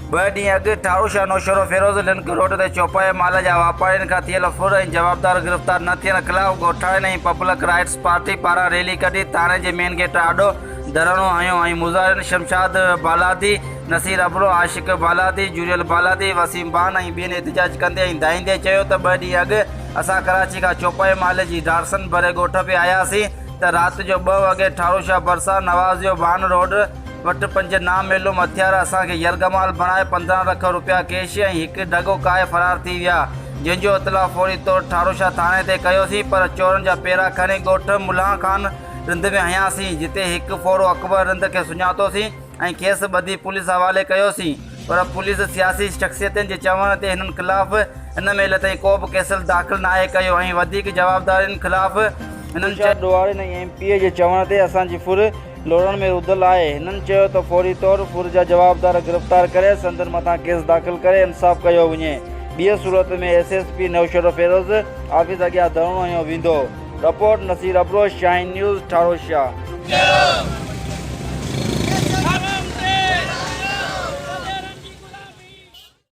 ॿ ॾींहं अॻु ठारूशाह नौशरो फिरोज़ लिंक रोड ते चौपाए माल जा वापारियुनि खां थियल फुर ऐं जवाबदार गिरफ़्तार न थियण ख़िलाफ़ ॻोठाणनि ऐं पब्लिक राइट्स पार्टी पारां रैली कढी थाणे जे मेन गेट आॾो धरणो हयो ऐं मुज़ाहिरनि शमशाद बालादी, नसीर अबरो, आशिक बालादी, जूरियल बालादी, वसीम बान ऐं ॿियनि एहतिजाज कंदे ऐं धाईंदे चयो त 2 ॾींहं अॻु असां कराची खां चौपाए माल जी डारसन भरे ॻोठ पे आयासीं त राति जो 2 वॻे ठारूशाह भरिसां नवाज़ियो बान रोड वटि 5 नामैलूम हथियार असांखे यरगमाल बणाए 15 लख रुपया कैश ऐं हिकु ढगो काए फरार थी विया, जंहिंजो इतला फौरी तौर ठारूशाह थाणे ते कयोसीं। पर चोरनि जा पेरा खणी ॻोठ मुल्हा खान रिंद में हयासीं, जिते हिकु फोरो अकबर रिंद खे सुञातोसीं ऐं खेसि ॿधी पुलिस हवाले कयोसीं। पर पुलिस सियासी शख़्सियतुनि जे चवण ते हिननि ख़िलाफ़ इन महिल ताईं को बि केस दाख़िल नाहे कयो ऐं वधीक जवाबदारियुनि ख़िलाफ़ हिननि ॾोवारियुनि ऐं MP जे चवण ते असांजी फुर लोड़नि में रुधल आहे। हिननि चयो त फौरी तौर फुर जा जवाबदार गिरफ़्तार करे संदनि मथां केस दाख़िल करे इंसाफ़ कयो वञे। ॿिए सूरत में SSP नौशरो फिरोज़ ऑफिस अॻियां धरणो हयो वेंदो। रिपोर्ट नसीर अबरो, शाहीन न्यूज़, ठारूशाह।